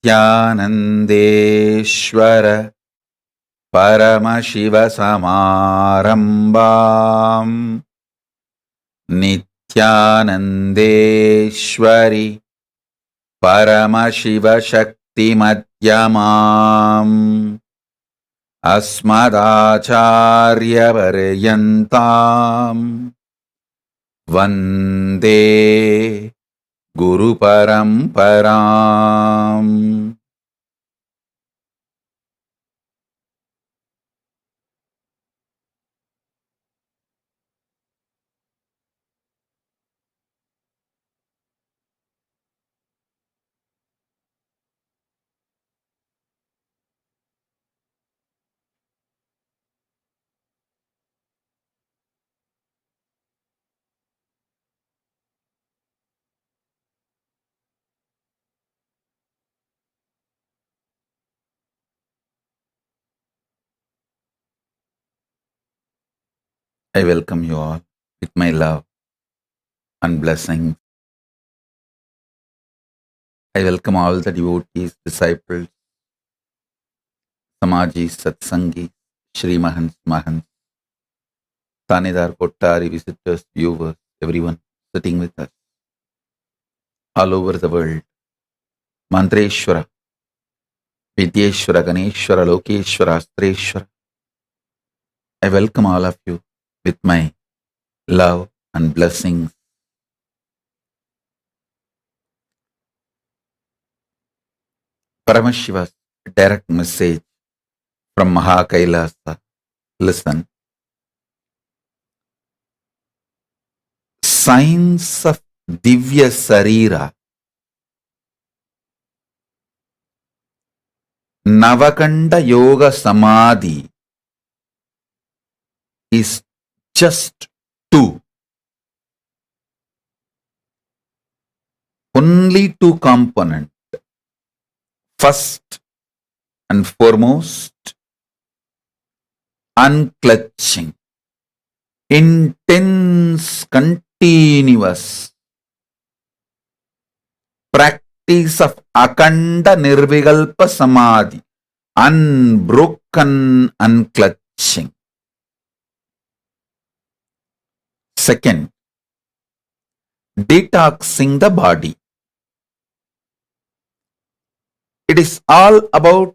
Nithyanandeshwara Paramashivasamarambam Nithyanandeshwari Paramashiva Shakti Madhyamam Asmadacharya Varyantam Vande Guru Paramparam. I welcome you all with my love and blessings. I welcome all the devotees, disciples, Samaji, Satsangi, Shri Mahants, Mahants, Tanidar, Kottari, visitors, viewers, everyone sitting with us all over the world. Mantreshwara, Vidyeshwara, Ganeshwara, Lokeshwara, Astreshwara. I welcome all of you with my love and blessings. Paramashiva's direct message from KAILASA. Listen. Signs of Divya Sarira. Navakhanda Yoga Samadhi is just two. Only two components. First and foremost, unclutching. Intense, continuous practice of Akanda Nirvikalpa Samadhi. Unbroken unclutching. Second, detoxing the body. It is all about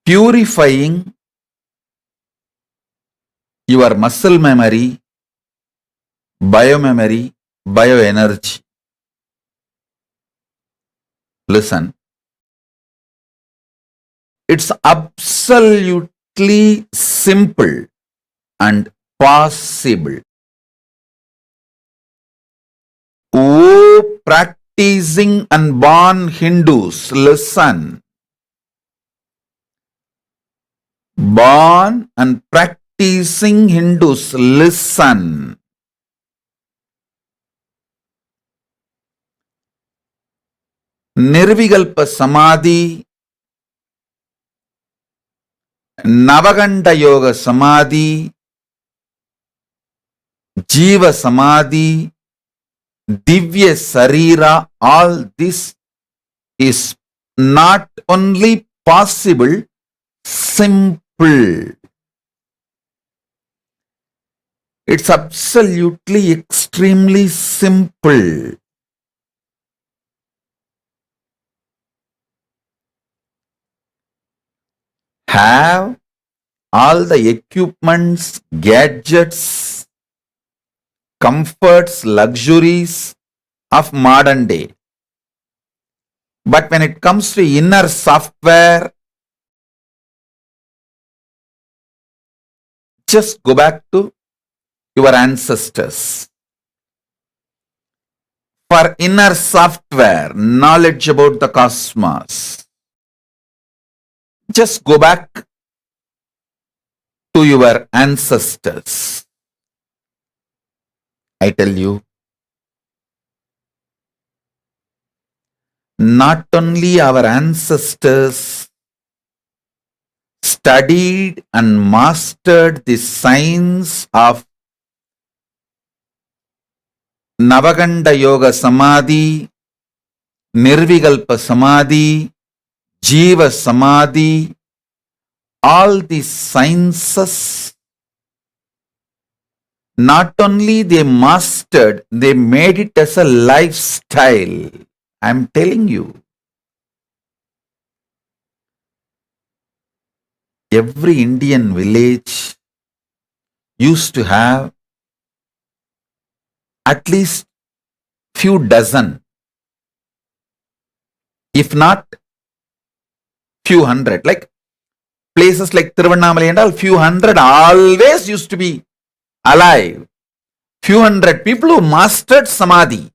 purifying your muscle memory, biomemory, bioenergy. Listen, it's absolutely simple and possible. Oh, practicing unborn Hindus, listen. Born and practicing Hindus, listen. Nirvikalpa Samadhi, Navakhanda Yoga Samadhi, Jiva Samadhi, Divya Sarira, all this is not only possible, simple. It's absolutely extremely simple. Have all the equipments, gadgets, comforts, luxuries of modern day. But when it comes to inner software, just go back to your ancestors. For inner software, knowledge about the cosmos, just go back to your ancestors. I tell you, not only our ancestors studied and mastered the science of Navakhanda Yoga Samadhi, Nirvikalpa Samadhi, Jiva Samadhi, all these sciences, not only they mastered, they made it as a lifestyle. I'm telling you. Every Indian village used to have at least few dozen, if not few hundred. Like places like Thiruvannamalai and all, few hundred always used to be alive. Few hundred people who mastered Samadhi.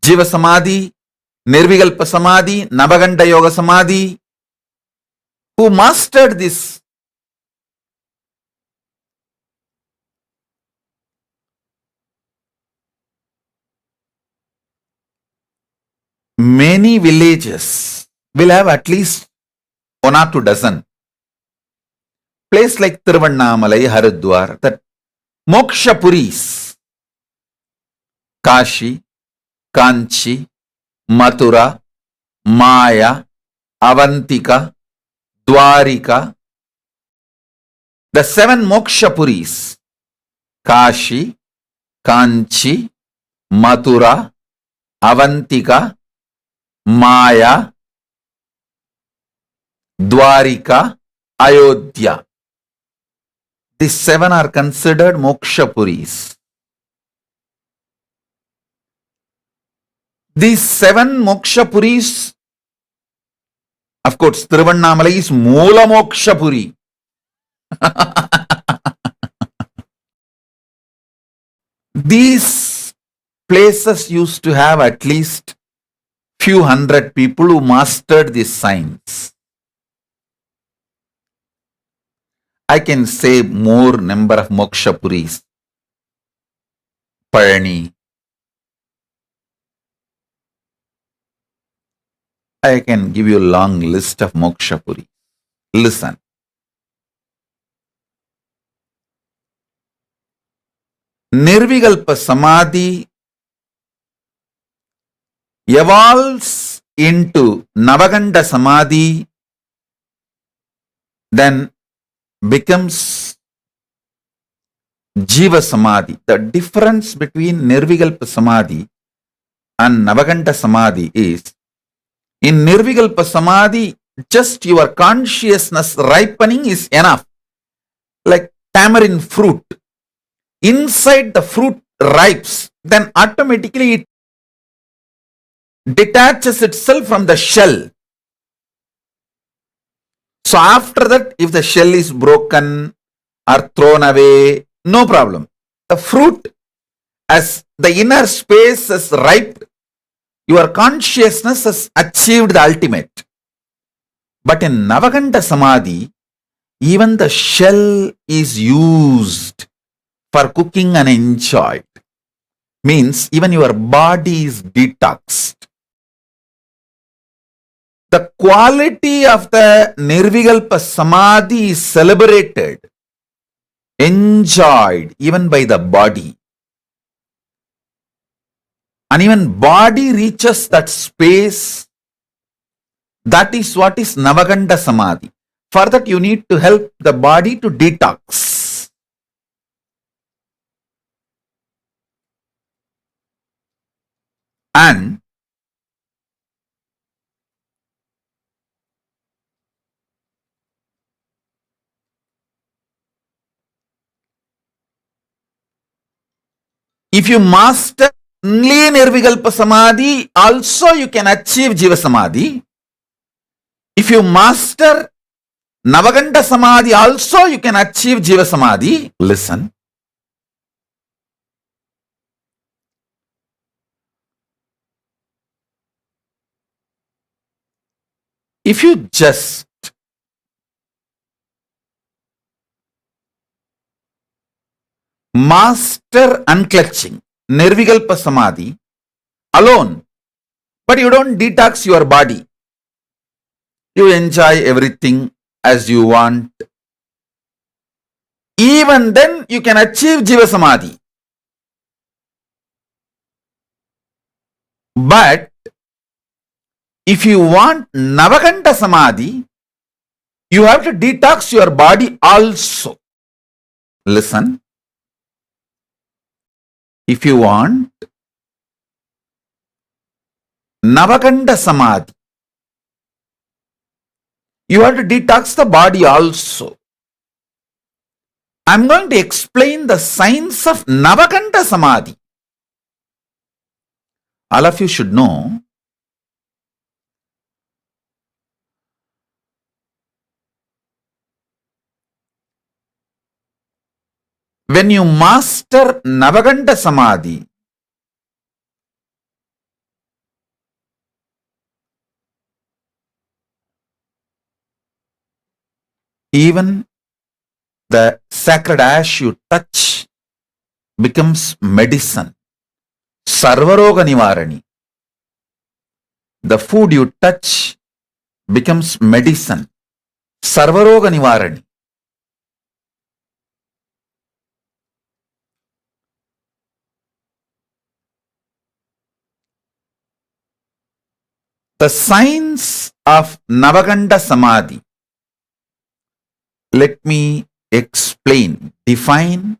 Jiva Samadhi, Nirvikalpa Samadhi, Navakhanda Yoga Samadhi, who mastered this. Many villages will have at least 1 or 2 dozen. Place like Thiruvannamalai, Haridwar, that Moksha Puris, Kashi, Kanchi, Mathura, Maya, Avantika, Dwarika, the 7 Moksha Puris, Kashi, Kanchi, Mathura, Avantika, Maya, Dwarika, Ayodhya. These 7 are considered Moksha Puris. These 7 Moksha Puris, of course, Thiruvannamalai is Moola Moksha Puri. These places used to have at least few hundred people who mastered this science. I can say more number of Moksha Puris. Parani. I can give you a long list of Moksha Puri. Listen. Nirvikalpa Samadhi evolves into Navakhanda Samadhi, then becomes Jiva Samadhi. The difference between Nirvikalpa Samadhi and Navakhanda Samadhi is, in Nirvikalpa Samadhi, just your consciousness ripening is enough. Like tamarind fruit. Inside the fruit ripes, then automatically it detaches itself from the shell. So after that, if the shell is broken or thrown away, no problem. The fruit, as the inner space is ripe, your consciousness has achieved the ultimate. But in Navakhanda Samadhi, even the shell is used for cooking and enjoyed. Means even your body is detoxed. The quality of the Nirvikalpa Samadhi is celebrated, enjoyed even by the body. And even body reaches that space. That is what is Navakhanda Samadhi. For that you need to help the body to detox. And if you master only Nirvikalpa Samadhi, also you can achieve Jiva Samadhi. If you master Navakhanda Samadhi, also you can achieve Jiva Samadhi. Listen. If you just master unclutching, Nirvikalpa Samadhi alone, but you don't detox your body, You enjoy everything as you want. Even then, you can achieve Jiva Samadhi. But if you want Navakhanda Samadhi, you have to detox your body also. Listen. If you want Navakhanda Samadhi, you have to detox the body also. I'm going to explain the science of Navakhanda Samadhi. All of you should know, when you master Navakhanda Samadhi, even the sacred ash you touch becomes medicine. Sarvaroga Nivarani. The food you touch becomes medicine. Sarvaroga Nivarani. The science of Navakhanda Samadhi. Let me explain, define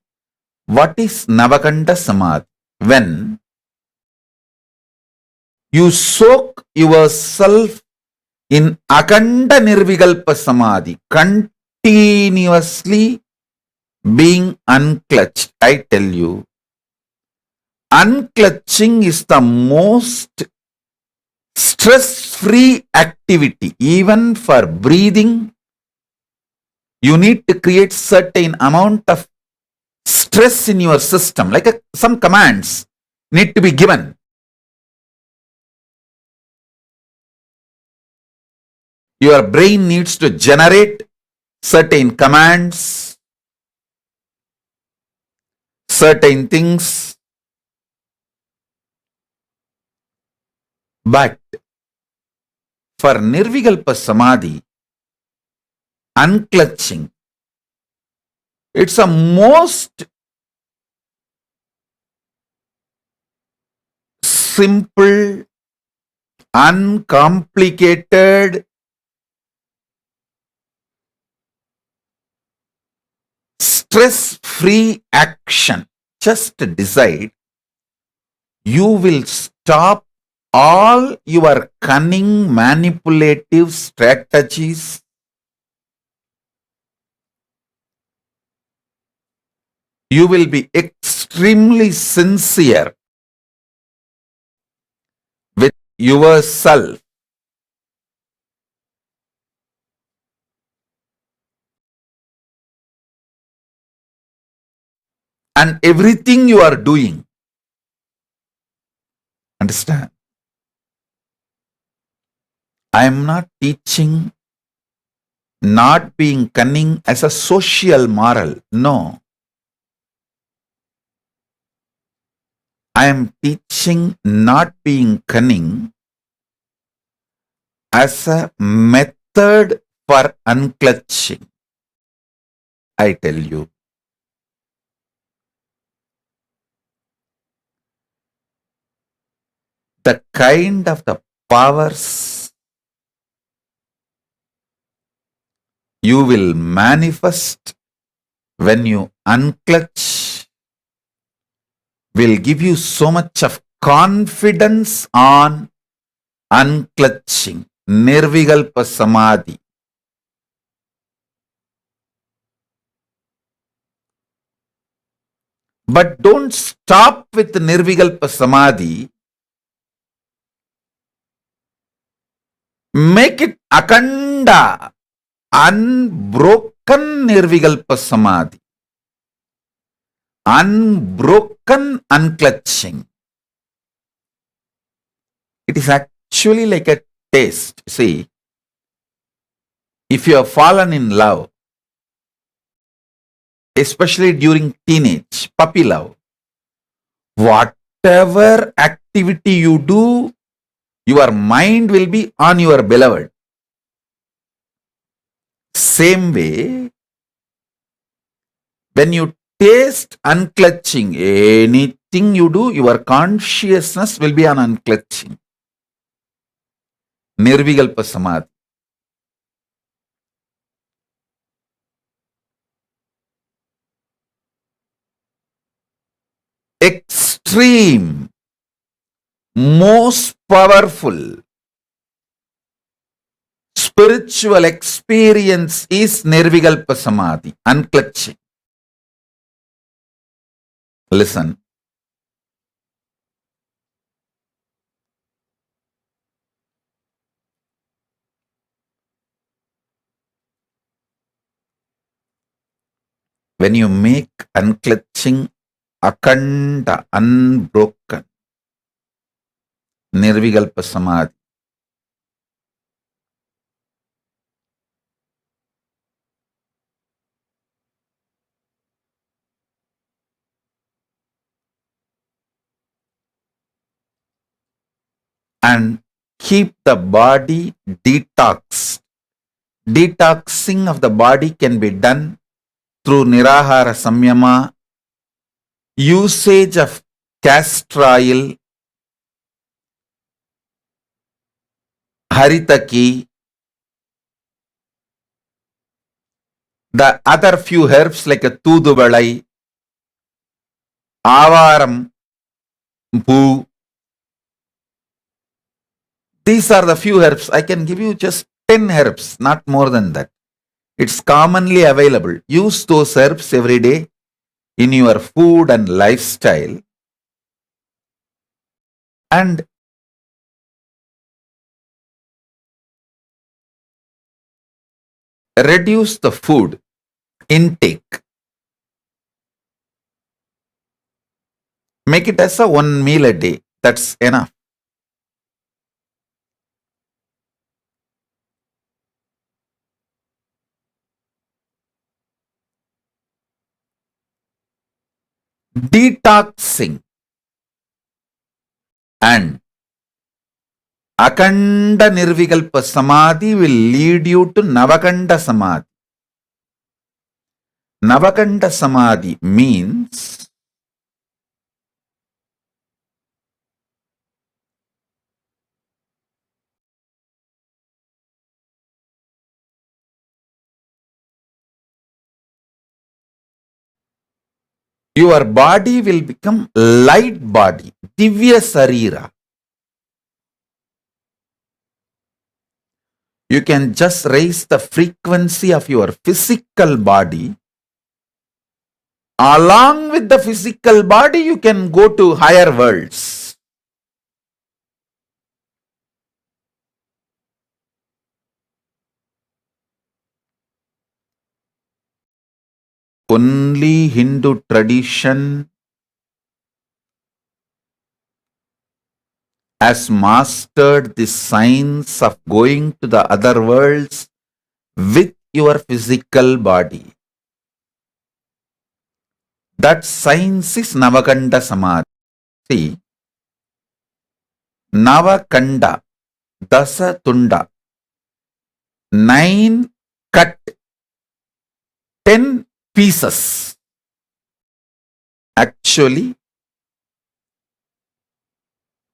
what is Navakhanda Samadhi. When you soak yourself in Akhanda Nirvikalpa Samadhi, continuously being unclutched. I tell you, unclutching is the most stress-free activity. Even for breathing, you need to create certain amount of stress in your system, like some commands need to be given. Your brain needs to generate certain commands, certain things. But for Nirvikalpa Samadhi, unclutching, it's a most simple, uncomplicated, stress-free action. Just decide, you will stop all your cunning, manipulative strategies. You will be extremely sincere with yourself. And everything you are doing. Understand? I am not teaching not being cunning as a social moral. No. I am teaching not being cunning as a method for unclutching. I tell you. The kind of the powers you will manifest when you unclutch will give you so much of confidence on unclutching. Nirvikalpa Samadhi. But don't stop with Nirvikalpa Samadhi. Make it Akhanda, unbroken Nirvikalpa Samadhi. Unbroken unclutching. It is actually like a taste. See, if you have fallen in love, especially during teenage, puppy love, whatever activity you do, your mind will be on your beloved. same way, when you taste unclutching, anything you do, your consciousness will be on unclutching. Nirvikalpa Samadhi. Extreme, most powerful spiritual experience is Nirvikalpa Samadhi, unclutching. Listen. When you make unclutching akanda, unbroken, Nirvikalpa Samadhi, and keep the body detoxed. Detoxing of the body can be done through Nirahara Samyama, usage of castor oil, haritaki, the other few herbs like a tuduvalai, avaram, poo. These are the few herbs. I can give you just 10 herbs, not more than that. It's commonly available. Use those herbs every day in your food and lifestyle, and reduce the food intake. Make it as a one meal a day. That's enough. Detoxing and Akanda Nirvikalpa Samadhi will lead you to Navakhanda Samadhi. Navakhanda Samadhi means your body will become light body, Divya Sarira. You can just raise the frequency of your physical body. Along with the physical body, you can go to higher worlds. Only Hindu tradition has mastered the science of going to the other worlds with your physical body. That science is Navakhanda Samadhi. See, Navakhanda, Dasa Tunda, 9 cut, 10 pieces. Actually,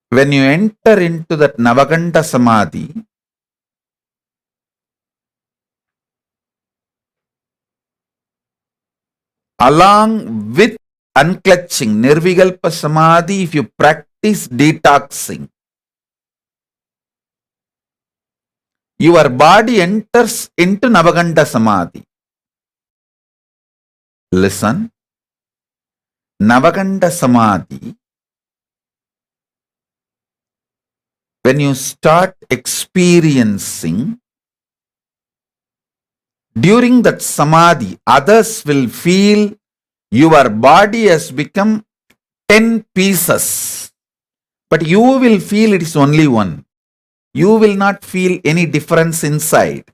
when you enter into that Navakhanda Samadhi, along with unclutching, Nirvikalpa Samadhi, if you practice detoxing, your body enters into Navakhanda Samadhi. Listen, Navakhanda Samadhi, when you start experiencing, during that Samadhi, others will feel your body has become 10 pieces, but you will feel it is only one. You will not feel any difference inside.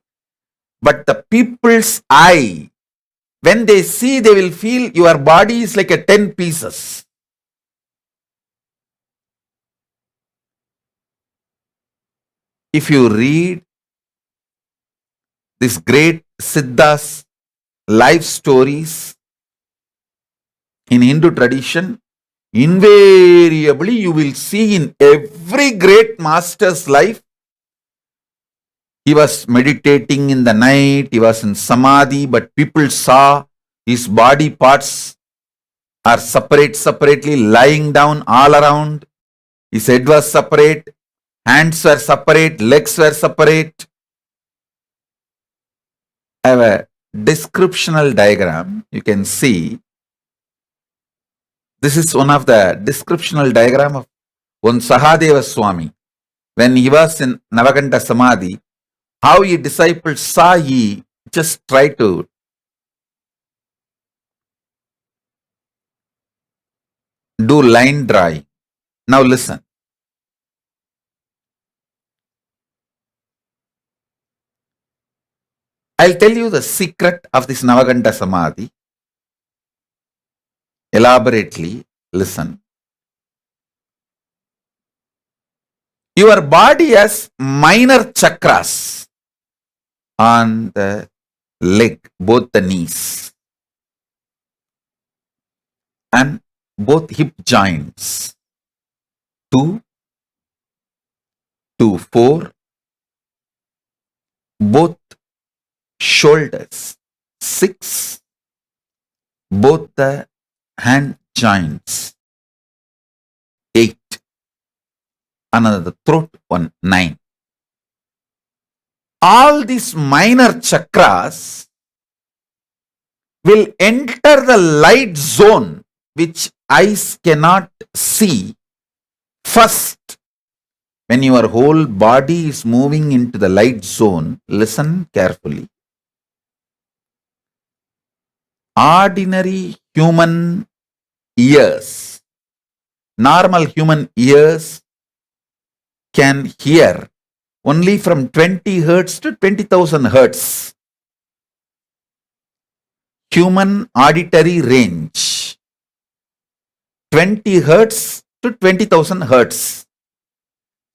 But the people's eye, when they see, they will feel your body is like a 10 pieces. If you read this great Siddha's life stories in Hindu tradition, invariably you will see in every great master's life, he was meditating in the night, he was in Samadhi, but people saw his body parts are separately lying down all around. His head was separate, hands were separate, legs were separate. I have a descriptional diagram. You can see this is one of the descriptional diagram of one Sahadeva Swami. When he was in Navakhanda Samadhi, how his disciples saw he just tried to do line drawing. Now listen. I'll tell you the secret of this Navakhanda Samadhi. Elaborately, listen. Your body has minor chakras on the leg, both the knees, and both hip joints. 2 to 4, both shoulders. 6, both the hand joints. 8, another throat one. 9. All these minor chakras will enter the light zone which eyes cannot see first. When your whole body is moving into the light zone, listen carefully. Ordinary human ears, normal human ears can hear only from 20 hertz to 20,000 hertz. Human auditory range, 20 hertz to 20,000 hertz.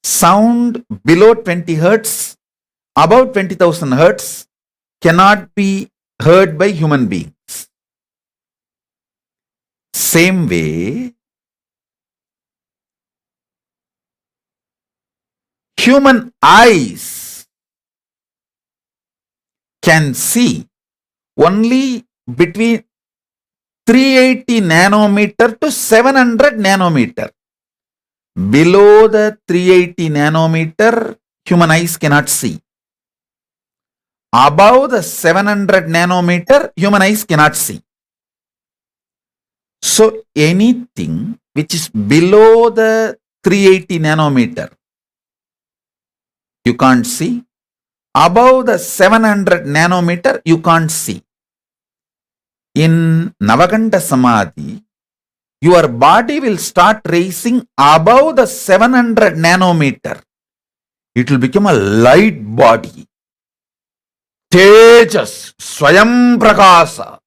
Sound below 20 hertz, above 20,000 hertz cannot be heard by human beings. Same way, human eyes can see only between 380 nanometer to 700 nanometer. Below the 380 nanometer, human eyes cannot see. Above the 700 nanometer, human eyes cannot see. So anything which is below the 380 nanometer, you can't see. Above the 700 nanometer, you can't see. In Navakhanda Samadhi, your body will start raising above the 700 nanometer. It will become a light body. Tejas, Swayam Prakasa.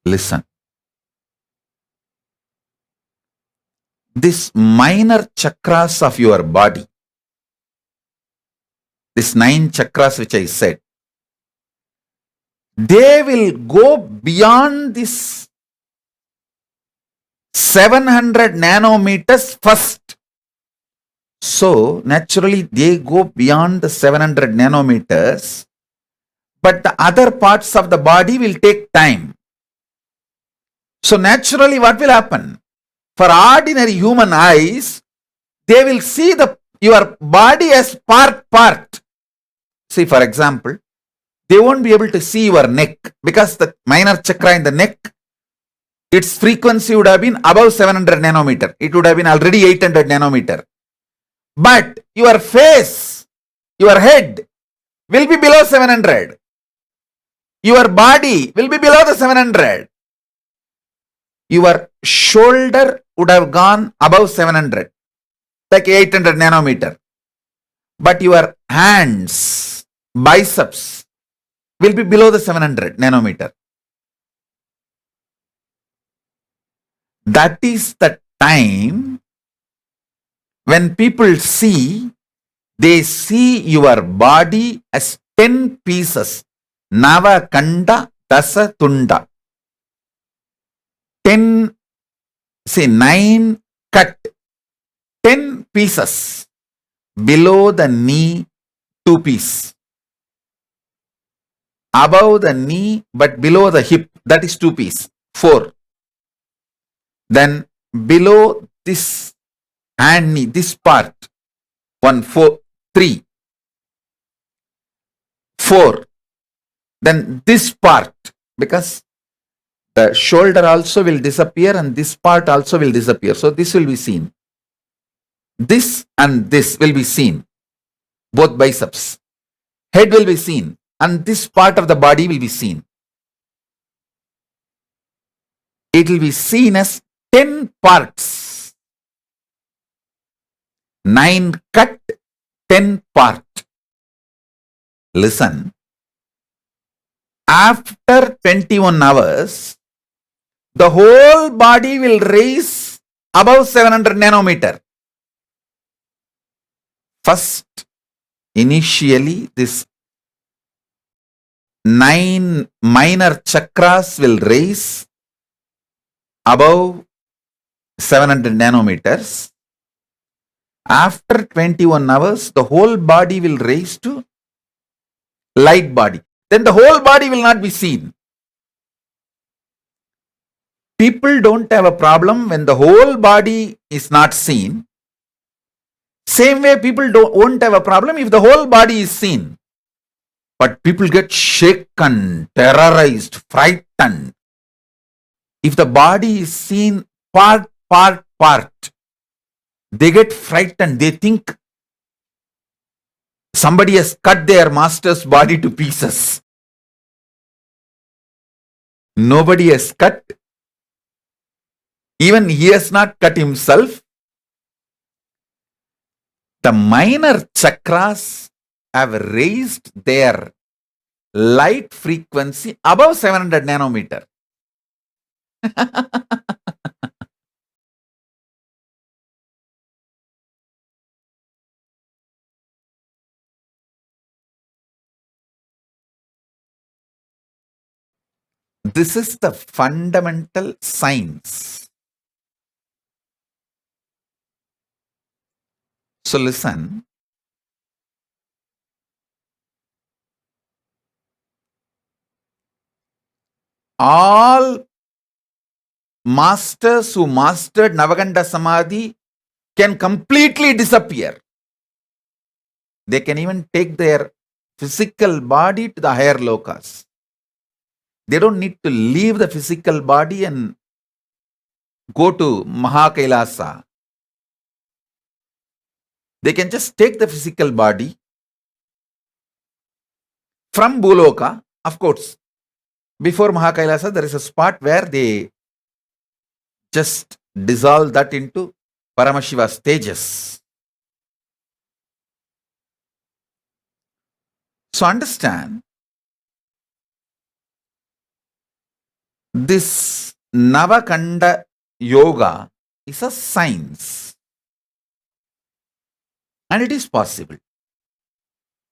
Listen. This minor chakras of your body, these 9 chakras which I said, they will go beyond this 700 nanometers first. So naturally they go beyond the 700 nanometers, but the other parts of the body will take time. So naturally what will happen? For ordinary human eyes, they will see your body as part. See, for example, they won't be able to see your neck because the minor chakra in the neck, its frequency would have been above 700 nanometer. It would have been already 800 nanometer. But your face, your head will be below 700. Your body will be below the 700. Your shoulder would have gone above 700. like 800 nanometer. But your hands, biceps will be below the 700 nanometer. That is the time when people see, they see your body as 10 pieces. Navakhanda Dasa Tunda. 10, say 9 cut. 10 pieces. Below the knee, 2 piece. Above the knee, but below the hip, that is 2 piece. 4. Then below this hand knee, this part, 1, 4, 3, 4. Then this part, because the shoulder also will disappear and this part also will disappear. So this will be seen. This and this will be seen. Both biceps. Head will be seen and this part of the body will be seen. It will be seen as 10 parts. 9 cut, 10 part. Listen. After 21 hours, the whole body will raise above 700 nanometer. First, initially, this 9 minor chakras will raise above 700 nanometers. After 21 hours, the whole body will raise to light body. Then the whole body will not be seen. People don't have a problem when the whole body is not seen. Same way, people won't have a problem if the whole body is seen. But people get shaken, terrorized, frightened. If the body is seen part, they get frightened. They think somebody has cut their master's body to pieces. Nobody has cut. Even he has not cut himself. The minor chakras have raised their light frequency above 700 nanometer. This is the fundamental science. So listen. All masters who mastered Navakhanda Samadhi can completely disappear. They can even take their physical body to the higher lokas. They don't need to leave the physical body and go to KAILASA. They can just take the physical body from Bhuloka. Of course, before KAILASA, there is a spot where they just dissolve that into Paramashiva stages. So understand, this Navakhanda yoga is a science. And it is possible.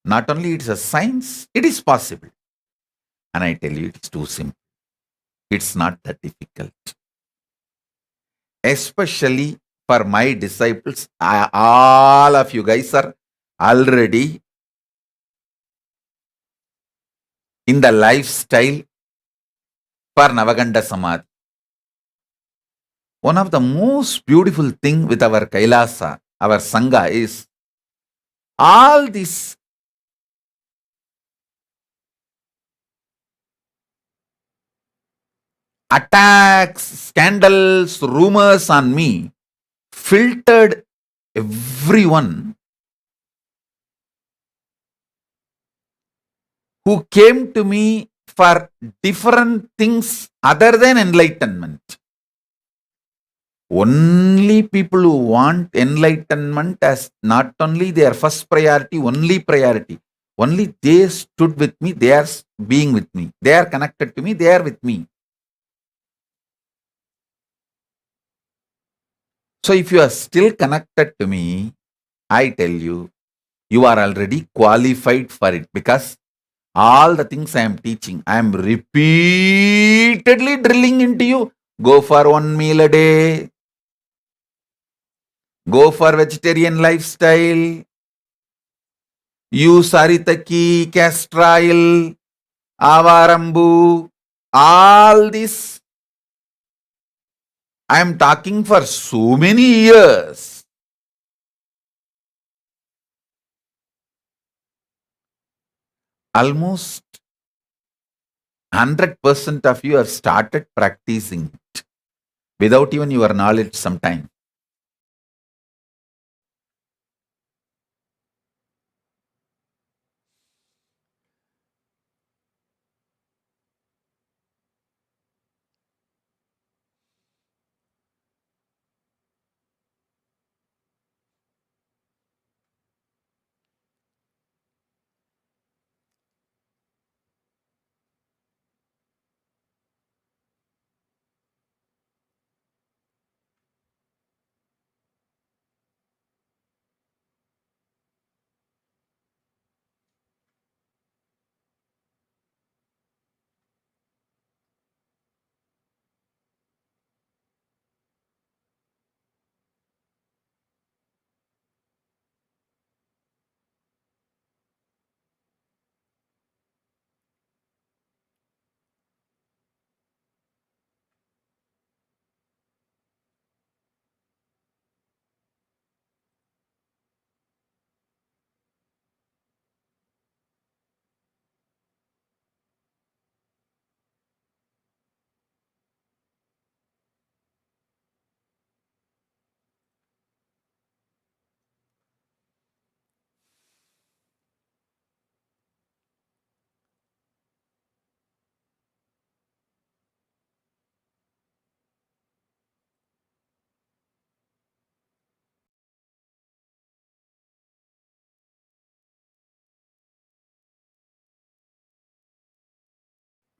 Not only it is a science, it is possible. And I tell you, it's too simple. It's not that difficult. Especially for my disciples, all of you guys are already in the lifestyle for Navakhanda Samadhi. One of the most beautiful thing with our KAILASA, our Sangha, is all these attacks, scandals, rumors on me filtered everyone who came to me for different things other than enlightenment. Only people who want enlightenment as not only their first priority, only priority. Only they stood with me, they are being with me. They are connected to me, they are with me. So if you are still connected to me, I tell you, you are already qualified for it, because all the things I am teaching, I am repeatedly drilling into you. Go for 1 meal a day. Go for vegetarian lifestyle. Use Aritaki, castor oil, avarambu. All this I am talking for so many years. Almost 100% of you have started practicing it without even your knowledge sometime.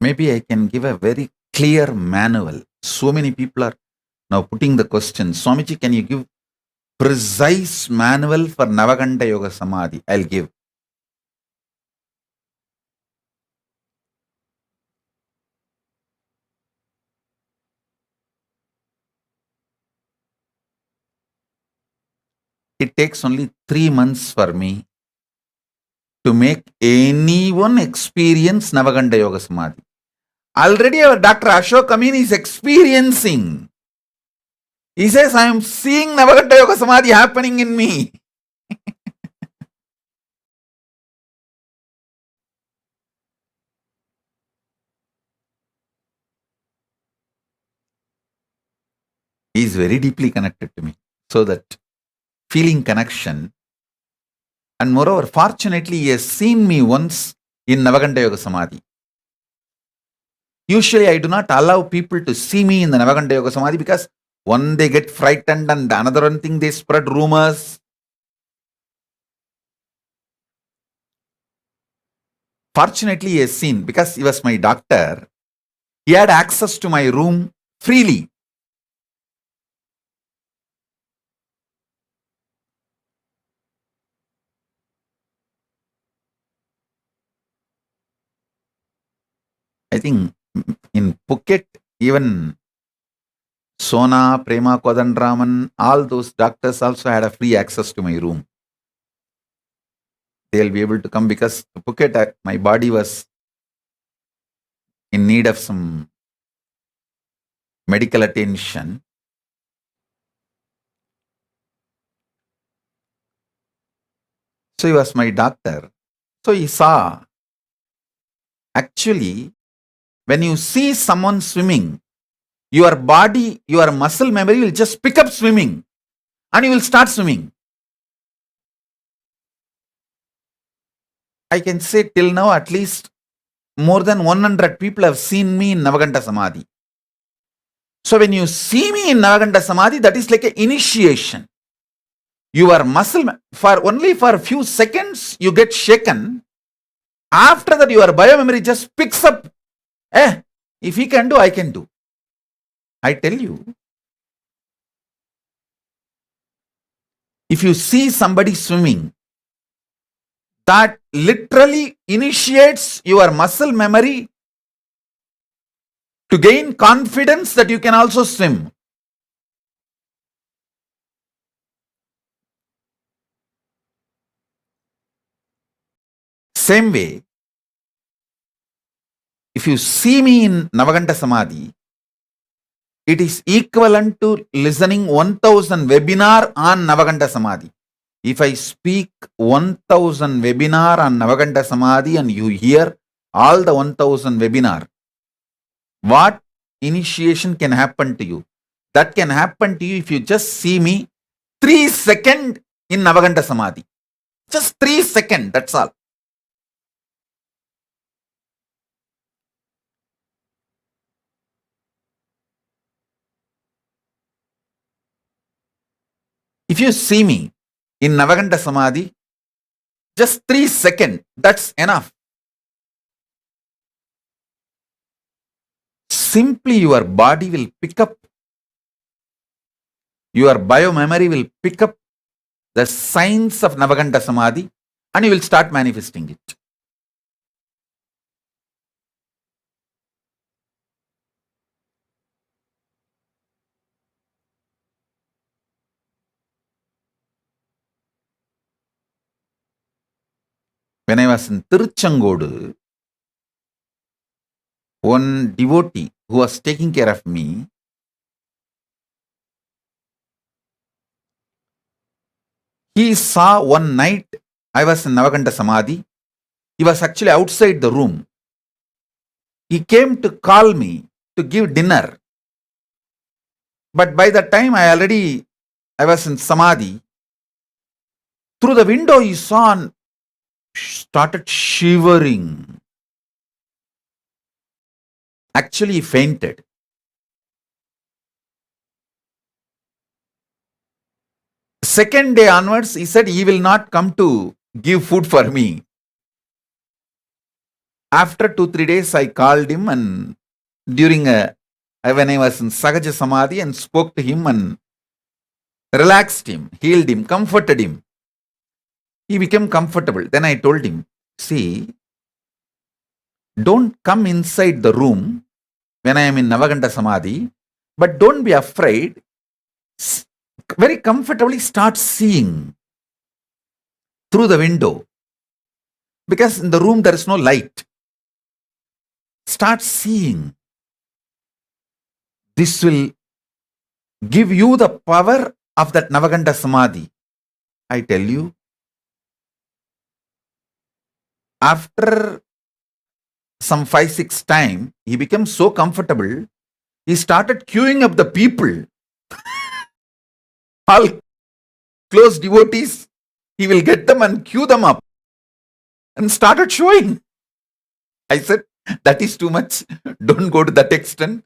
Maybe I can give a very clear manual. So many people are now putting the question, Swamiji, can you give precise manual for Navakhanda Yoga Samadhi? I'll give. It takes only 3 months for me to make anyone experience Navakhanda Yoga Samadhi. Already our Dr. Ashok Amin is experiencing. He says, I am seeing Navakhanda Yoga Samadhi happening in me. He is very deeply connected to me. So that feeling connection, and moreover, fortunately, he has seen me once in Navakhanda Yoga Samadhi. Usually, I do not allow people to see me in the Navakhanda Yoga Samadhi, because one, they get frightened, and another one thing, they spread rumors. Fortunately, he has seen, because he was my doctor, he had access to my room freely. I think in Phuket, even Sona, Prema Kodandraman, all those doctors also had a free access to my room. They'll be able to come, because Phuket, my body was in need of some medical attention. So he was my doctor. So he saw, actually, when you see someone swimming, your body, your muscle memory will just pick up swimming, and you will start swimming. I can say till now, at least more than 100 people have seen me in Navakhanda Samadhi. So when you see me in Navakhanda Samadhi, that is like an initiation. Your muscle, only for a few seconds, you get shaken. After that, your biomemory just picks up. If he can do, I can do. I tell you, if you see somebody swimming, that literally initiates your muscle memory to gain confidence that you can also swim. Same way, if you see me in Navakhanda Samadhi, it is equivalent to listening 1000 webinar on Navakhanda Samadhi. If I speak 1000 webinar on Navakhanda Samadhi and you hear all the 1000 webinar, what initiation can happen to you? That can happen to you if you just see me 3 seconds in Navakhanda Samadhi. Just 3 seconds, that's all. If you see me in Navakhanda Samadhi, just 3 seconds, that's enough. Simply your body will pick up, your biomemory will pick up the signs of Navakhanda Samadhi and you will start manifesting it. When I was in Thiruchengodu, one devotee who was taking care of me, he saw one night I was in Navakhanda Samadhi. He was actually outside the room. He came to call me to give dinner. But by the time I was in Samadhi, through the window he saw and started shivering. Actually, he fainted. Second day onwards, he said he will not come to give food for me. After 2-3 days, I called him and during when I was in Sahaja Samadhi and spoke to him and relaxed him, healed him, comforted him. He became comfortable. Then I told him, see, don't come inside the room when I am in Navakhanda Samadhi, but don't be afraid. Very comfortably start seeing through the window. Because in the room there is no light. Start seeing. This will give you the power of that Navakhanda Samadhi. I tell you, after some 5-6 times, he became so comfortable, he started queuing up the people. All close devotees, he will get them and queue them up and started showing. I said, that is too much. Don't go to that extent.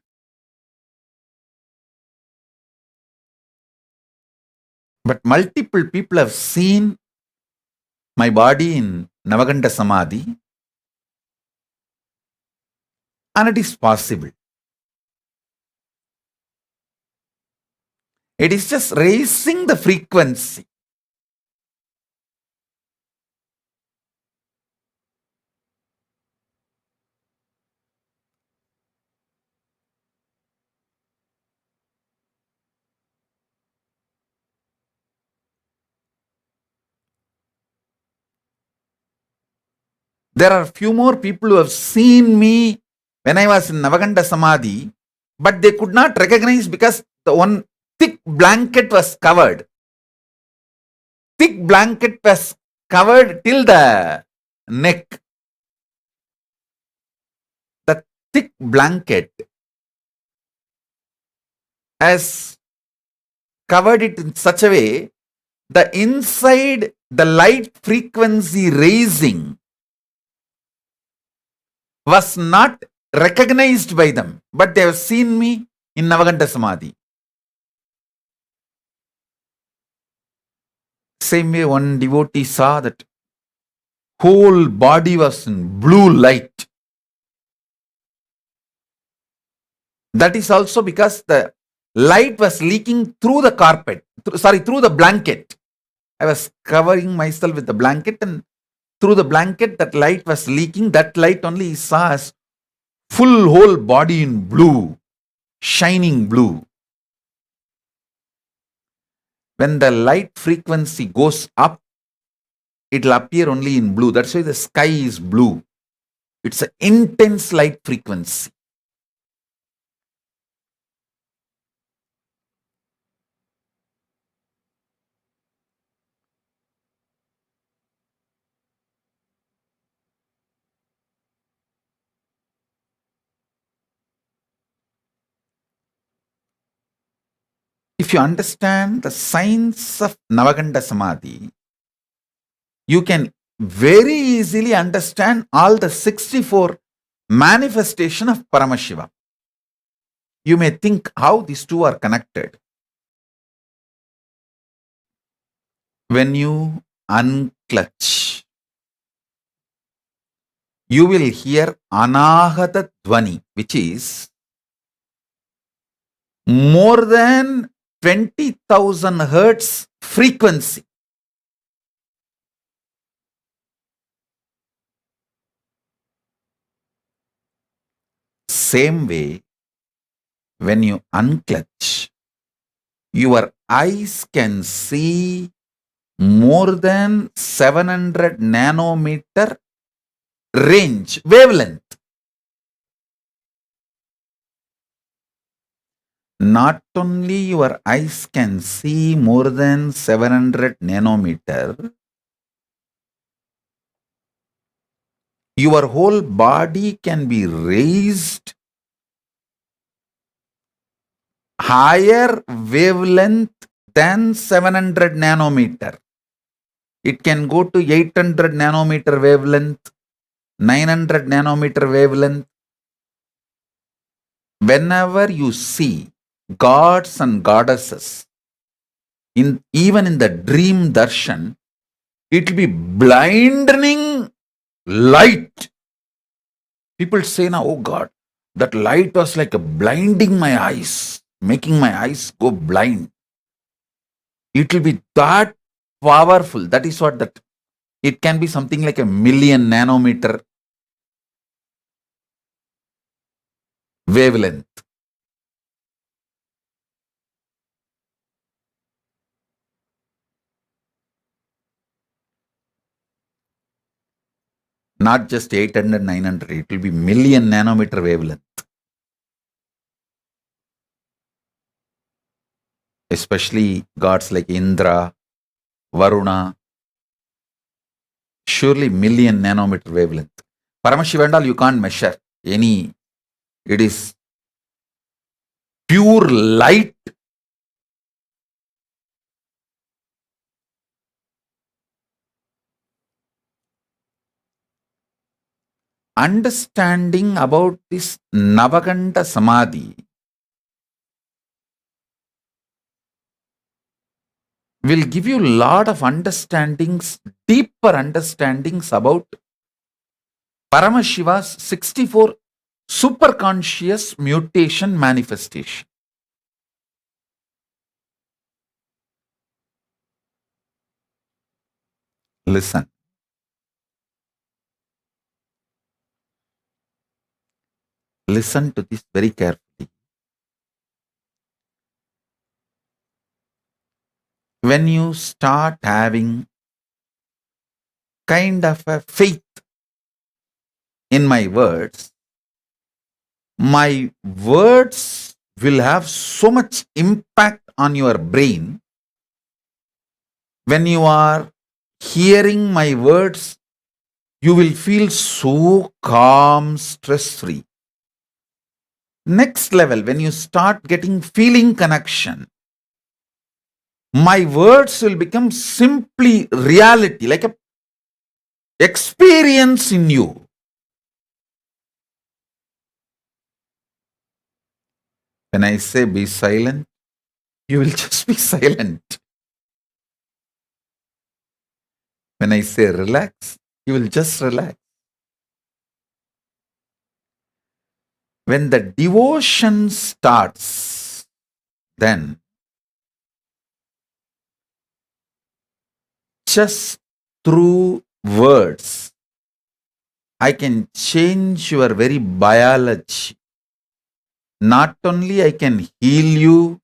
But multiple people have seen my body in Navakhanda Samadhi and it is possible. It is just raising the frequency. There are few more people who have seen me when I was in Navakhanda Samadhi, but they could not recognize because the one thick blanket was covered. Thick blanket was covered till the neck. The thick blanket has covered it in such a way, the inside, the light frequency raising was not recognized by them, but they have seen me in Navakhanda Samadhi. Same way one devotee saw that whole body was in blue light. That is also because the light was leaking through the carpet, through the blanket. I was covering myself with the blanket, and through the blanket that light was leaking. That light only he saw as full whole body in blue, shining blue. When the light frequency goes up, it will appear only in blue. That's why the sky is blue. It's an intense light frequency. If you understand the science of Navakhanda Samadhi, you can very easily understand all the 64 manifestation of Paramashivam. You may think how these two are connected. When you unclutch, you will hear Anahata Dvani, which is more than 20,000 hertz frequency. Same way, when you unclutch, your eyes can see more than 700 nanometer range, wavelength. Not only your eyes can see more than 700 nanometer, your whole body can be raised higher wavelength than 700 nanometer. It can go to 800 nanometer wavelength, 900 nanometer wavelength. Whenever you see gods and goddesses, even in the dream darshan, it will be blinding light. People say now, oh God, that light was like blinding my eyes, making my eyes go blind. It will be that powerful. That is what that. It can be something like 1,000,000 nanometer wavelength. Not just 800, 900, it will be 1,000,000 nanometer wavelength. Especially gods like Indra, Varuna, surely 1,000,000 nanometer wavelength. Paramashivam, you can't measure any. It is pure light. Understanding about this Navakhanda Samadhi will give you a lot of understandings, deeper understandings about Paramashiva's 64 superconscious mutation manifestation. Listen. Listen to this very carefully. When you start having kind of a faith in my words will have so much impact on your brain. When you are hearing my words, you will feel so calm, stress-free. Next level, when you start getting feeling connection, my words will become simply reality, like a experience in you. When I say be silent, you will just be silent. When I say relax, you will just relax. When the devotion starts, then just through words, I can change your very biology. Not only I can heal you,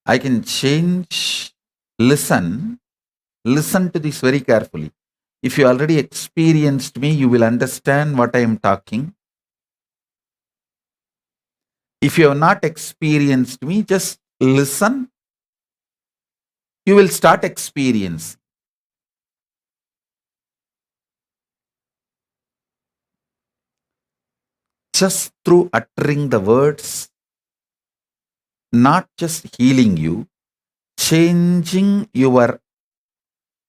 I can change. Listen to this very carefully. If you already experienced me, you will understand what I am talking. If you have not experienced me, just listen. You will start experience. Just through uttering the words, not just healing you, changing your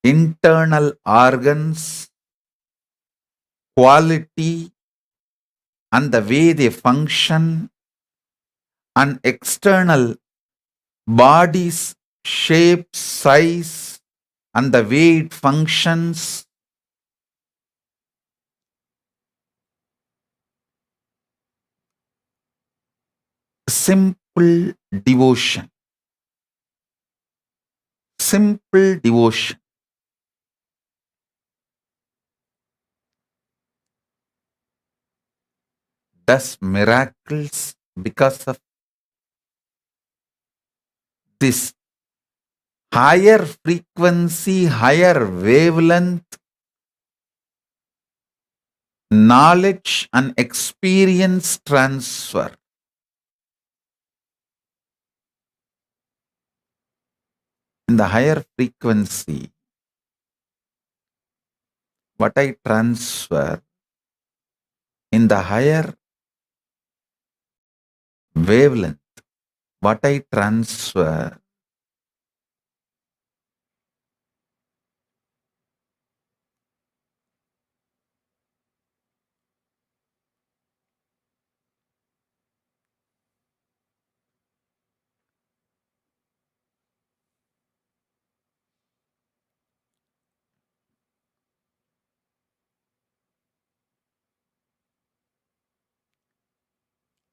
internal organs, quality, and the way they function, and external body's shape, size, and the way it functions. Simple devotion. Simple devotion. Does miracles because of this higher frequency, higher wavelength, knowledge and experience transfer. In the higher frequency, what I transfer, in the higher wavelength, what I transfer,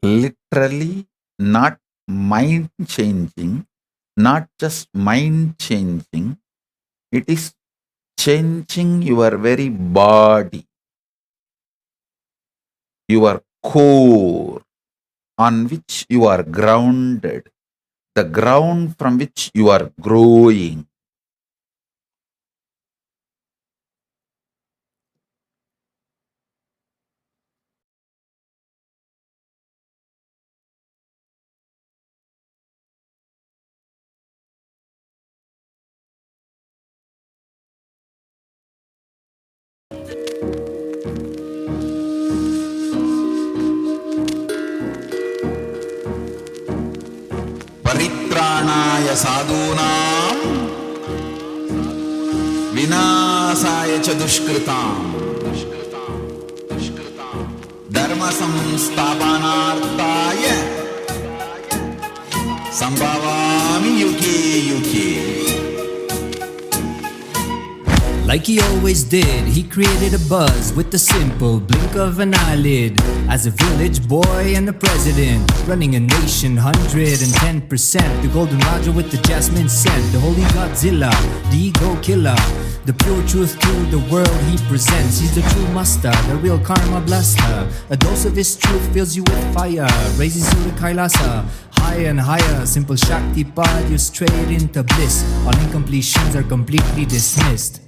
literally not mind changing, not just mind changing, it is changing your very body, your core on which you are grounded, the ground from which you are growing. Paritranaya sadhunam vinasaya cha dushkritam dharma samsthapanarthaya sambhavami yuke yuke. Like he always did, he created a buzz with the simple blink of an eyelid. As a village boy and the president, running a nation 110%. The golden Raja with the jasmine scent, the holy Godzilla, the ego killer. The pure truth to the world he presents. He's the true master, the real karma blaster. A dose of his truth fills you with fire, raises you to KAILASA. Higher and higher, simple Shakti path, you straight into bliss. All incompletions are completely dismissed.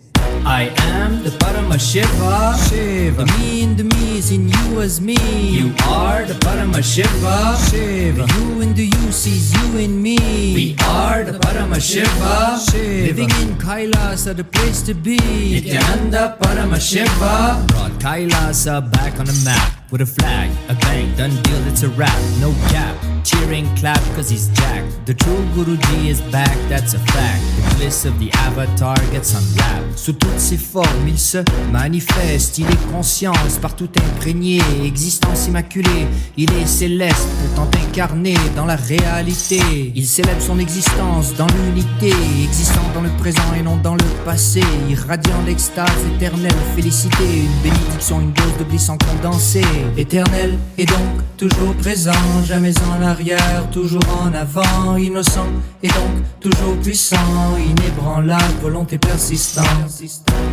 I am the Paramashiva. Shiva. The me in the me is in you as me. You are the Paramashiva. Shiva. The you in the you sees you in me. We are the Paramashiva. Shiva. Living in KAILASA, the place to be. Nithyananda Paramashiva. Brought KAILASA back on the map with a flag, a bang, done deal, it's a wrap, no gap. cheering, clap, cause he's jacked. The true Guruji is back, that's a fact. The bliss of the avatar gets unwrapped. Sous toutes ses formes, il se manifeste. Il est conscience, partout imprégné, existence immaculée. Il est céleste, pourtant incarné dans la réalité. Il célèbre son existence dans l'unité, existant dans le présent et non dans le passé. Irradiant l'extase éternelle, félicité. Une bénédiction, une dose de bliss en condensé. Éternel et donc toujours présent, jamais en arrière, toujours en avant, innocent et donc toujours puissant, inébranlable, volonté persistante.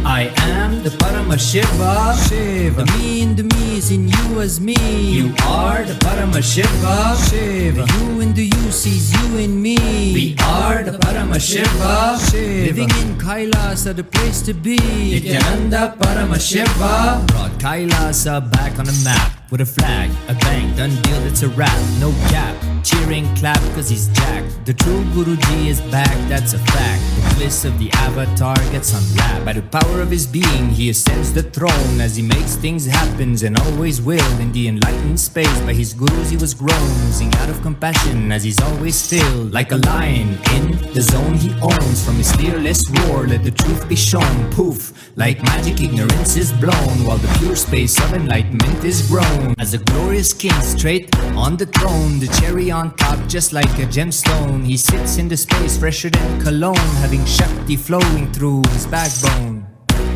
I am the Paramashiva, Shiva. The me in the me is in you as me. You are the Paramashiva, Shiva. The you in the you sees you in me. We are the Paramashiva, Shiva. Living in KAILASA, the place to be. Nithyananda Paramashiva brought KAILASA back on the map. With a flag, a bang, done deal, it's a wrap, no cap. Cheering, clap, cause he's jacked. The true Guruji is back, that's a fact. The bliss of the avatar gets unwrapped. By the power of his being, he ascends the throne as he makes things happen and always will. In the enlightened space, by his gurus he was grown, oozing out of compassion as he's always filled. Like a lion in the zone he owns, from his fearless roar, let the truth be shown. Poof, like magic, ignorance is blown, while the pure space of enlightenment is grown. As a glorious king straight on the throne, the cherry on top just like a gemstone. He sits in the space fresher than cologne, having Shakti flowing through his backbone.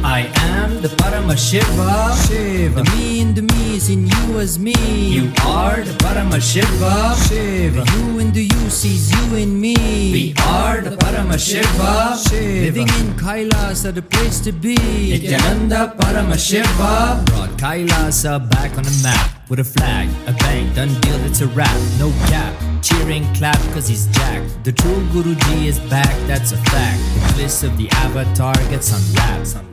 I am the Paramashiva, Shiva. The me in the me is in you as me. You are the Paramashiva, Shiva. The you in the you sees you in me. We are the Paramashiva, Shiva. Living in KAILASA, the place to be. Nithyananda Paramashiva brought KAILASA back on the map. With a flag, a bang, done deal, it's a wrap, no cap. Cheering, clap, cause he's jacked. The true Guruji is back, that's a fact. The bliss of the avatar gets unwrapped.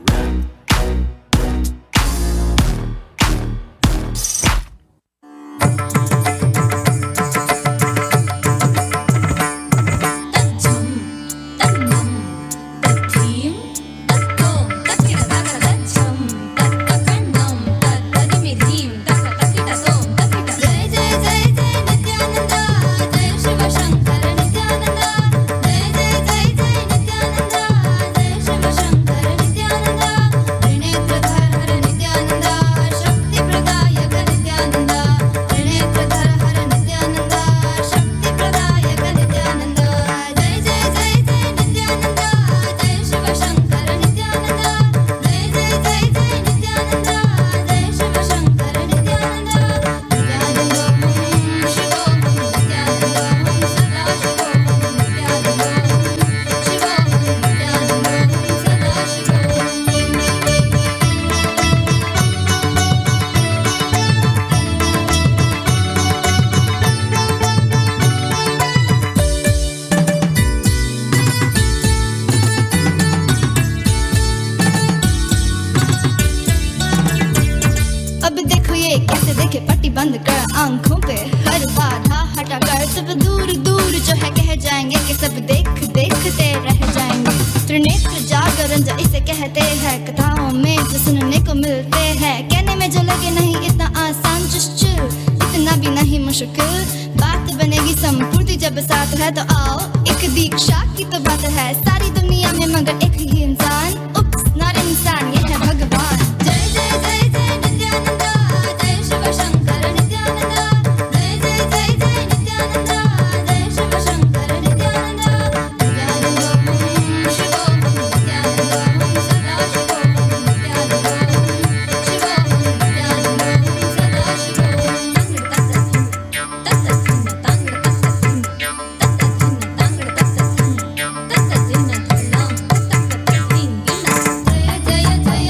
बंद कर आंखों पे हर बाधा हटा कर सब दूर दूर जो है कह जाएंगे कि सब देख देखते रह जाएंगे। त्रिनेत्र जागरण जो इसे कहते हैं, कथाओं में जो सुनने को मिलते हैं, कहने में जो लगे नहीं इतना आसान, चुश्च इतना भी नहीं मुश्किल, बात बनेगी संपूर्ति जब साथ है। तो आओ एक दीक्षा की तो बात है सारी दुनिया में मगर एक ही इंसान, उप्स नॉट इंसान ये है भगवान। जय जय जय जय नित्यानंदा, जय शिव शंकर नित्यानंदा, जय जय जय जय नित्यानंदा, जय शिव शंकर नित्यानंदा, नित्यानंदा शिवोहम नित्यानंदा सदा शिवोहम नित्यानंदा शिवोहम नित्यानंदा सदा शिवोहम। जय जय जय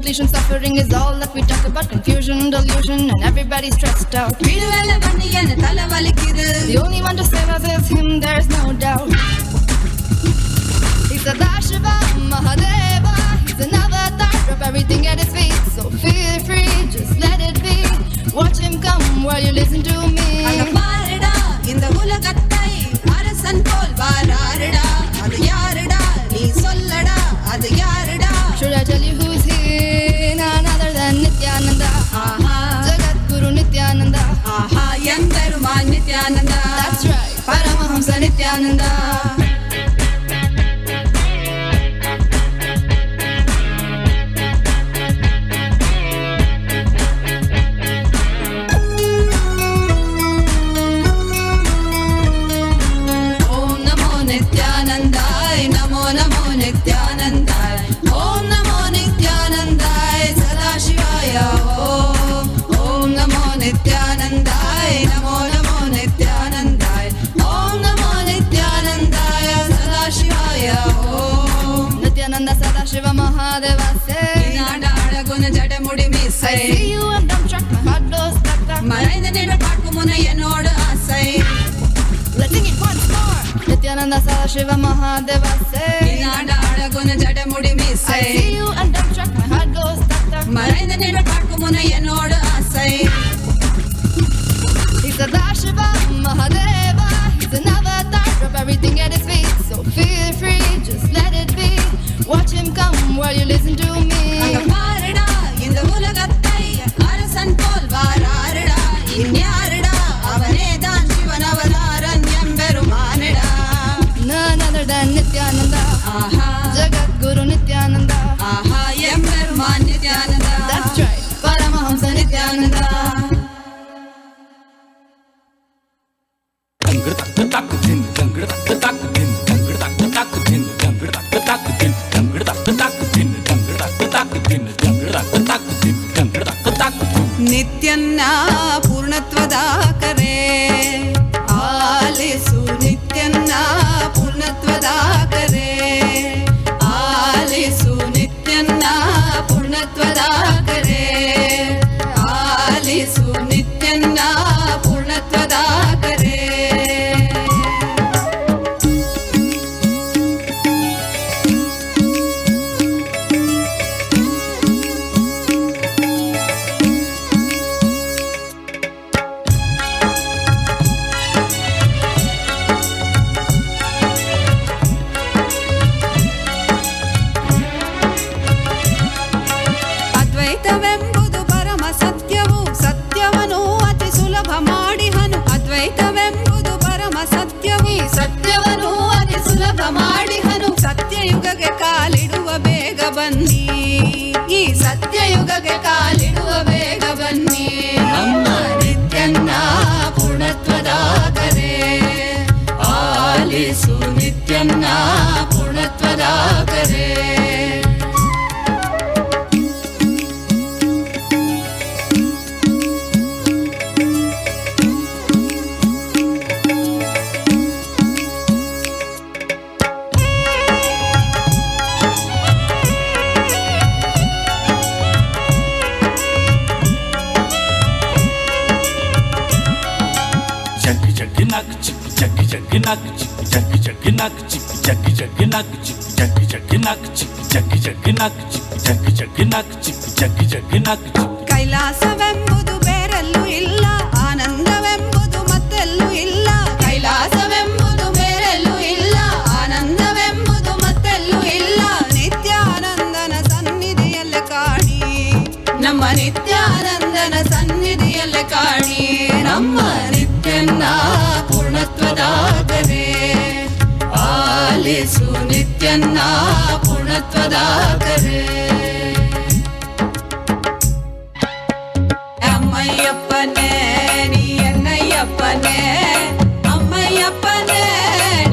completion. Suffering is all that we talk about. Confusion, delusion, and everybody's stressed out. The only one to save us is him, there's no doubt. He's Sadashiva, Mahadeva. He's an avatar, drop everything at his feet. So feel free, just let it be. Watch him come while you listen to me. இந்த உலகத்தை அரசன் போல் வாராருடா. அது யாருடா நீ சொல்லடா, அது யாருடா? Should I tell you who's here? None other than Nithyananda. Jagat Guru Nithyananda. எம்பெருமான் Nithyananda. That's right, Paramahamsa Nithyananda. Namo Namo नित्यानंदाय, Om NaMo नित्यानंदाय सदाशिवाय, Om NaMo नित्यानंदाय, Namo Namo नित्यानंदाय, Om NaMo नित्यानंदाय सदाशिवाय, Nithyananda Sadashiva Mahadeva say, அழகுன ஜடமுடி மீசை. I see you and I'm struck, my heart goes stuck. மறைந்த நின்ற பார்க்கும் முனை என்னோடு ஆசை. Let's sing it once more. Nithyananda Sadashiva Mahadeva say, அழகுன ஜடமுடி மீசை. I see you and I'm struck, my heart goes stuck. மறைந்த நின்ற பார்க்கும் முனை என்னோடு ஆசை. He's Sadashiva Mahadeva. He's an avatar, drop everything at his feet. So feel free, just let it be. Watch him come while you listen to me. பாருடா இந்த உலகத்தை அரசன் போல் வாராருடா. இன்யாருடா அவனே தான் Sivan Avataran எம்பெருமானிடா. None other than Nithyananda. Jagat Guru Nithyananda. எம்பெருமான் Nithyananda. That's right, Paramahamsa Nithyananda. ನಿತ್ಯನ್ನ ಪೂರ್ಣತ್ವದ ಕರೆ ಆಲಿಸು, ನಿತ್ಯನ್ನ ಪೂರ್ಣತ್ವದ ಕರೆ ಆಲಿಸು, ನಿತ್ಯನ್ನ ಪೂರ್ಣತ್ವದ ಕರೆ ಆಲಿಸು, ನಿತ್ಯನ್ನ ಪೂರ್ಣತ್ವದ ಕರೆ. ಅದ್ವೈತವೆಂಬುದು ಪರಮ ಸತ್ಯವು, ಸತ್ಯವನ್ನು ಅತಿ ಸುಲಭ ಮಾಡಿಹನು. ಅದ್ವೈತವೆಂಬುದು ಪರಮ ಸತ್ಯವು, ಸತ್ಯವನ್ನು ಅತಿ ಸುಲಭ ಮಾಡಿಹನು. ಸತ್ಯಯುಗಕ್ಕೆ ಕಾಲಿಡುವ ಬೇಗ ಬನ್ನಿ, ಈ ಸತ್ಯಯುಗಕ್ಕೆ ಕಾಲಿಡುವ ಬೇಗ ಬನ್ನಿ. ನಮ್ಮ ನಿತ್ಯನ್ನ ಪೂರ್ಣತ್ವದ ಕರೆ ಆಲಿಸು, ನಿತ್ಯನ್ನ ಪೂರ್ಣತ್ವದ ಕರೆ. ಕೈಲಾಸವೆಂಬುದು ಬೇರೆಲ್ಲೂ ಇಲ್ಲ, ಆನಂದವೆಂಬುದು ಮತ್ತೆಲ್ಲೂ ಇಲ್ಲ. ಕೈಲಾಸವೆಂಬುದು ಬೇರೆಲ್ಲೂ ಇಲ್ಲ, ಆನಂದವೆಂಬುದು ಮತ್ತೆಲ್ಲೂ ಇಲ್ಲ. ನಿತ್ಯಾನಂದನ ಸನ್ನಿಧಿಯಲ್ಲೇ ಕಾಣಿ, ನಮ್ಮ ನಿತ್ಯಾನಂದನ ಸನ್ನಿಧಿಯಲ್ಲೇ ಕಾಣಿ. ನಮ್ಮ ನಿತ್ಯನ್ನ ಪೂರ್ಣತ್ವದ ಕರೆ ಆಲಿಸು, ನಿತ್ಯನ್ನ ಪೂರ್ಣತ್ವದ ಕರೆ. ಅಮ್ಮಯ್ಯಪ್ಪನೇ ನೀ ಎನ್ನಯ್ಯಪ್ಪನೇ, ಅಮ್ಮಯ್ಯಪ್ಪನೇ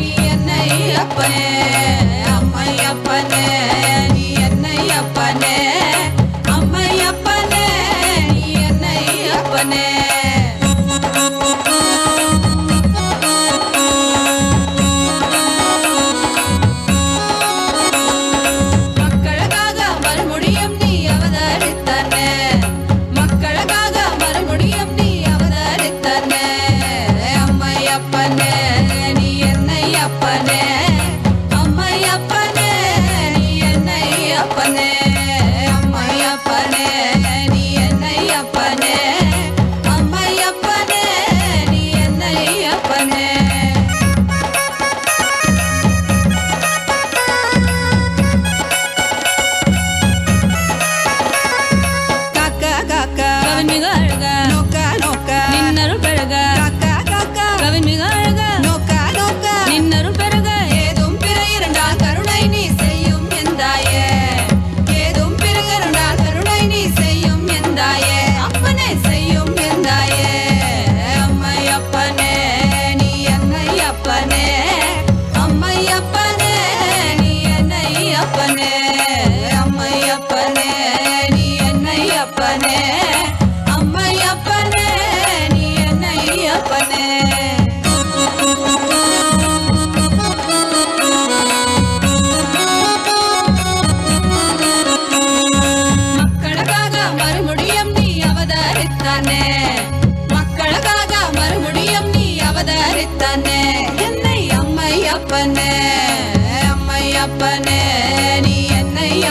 ನೀ ಎನ್ನಯ್ಯಪ್ಪನೇ, ಅಮ್ಮಯ್ಯಪ್ಪನೇ ನೀ ಎನ್ನಯ್ಯಪ್ಪನೇ, ಅಮ್ಮಯ್ಯಪ್ಪನೇ ನೀ ಎನ್ನಯ್ಯಪ್ಪನೇ. ಮಕ್ಕಳಗಾಗ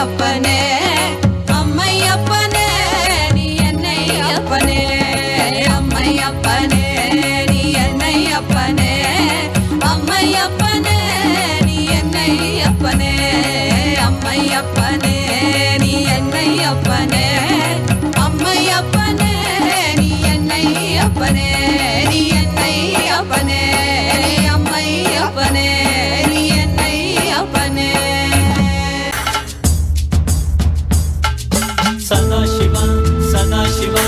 அப்பனே அம்மையப்பனே நீ என்னை அப்பனே அம்மையப்பனே நீ என்னை அப்பனே அம்மையப்பனே நீ என்னை அப்பனே அம்மையப்பனே நீ என்னை அப்பனே அம்மையப்பனே நீ என்னை அப்பனே நீ என்னை அப்பனே அம்மையப்பனே நீ என்னை அப்பனே Sadashiva, Sadashiva,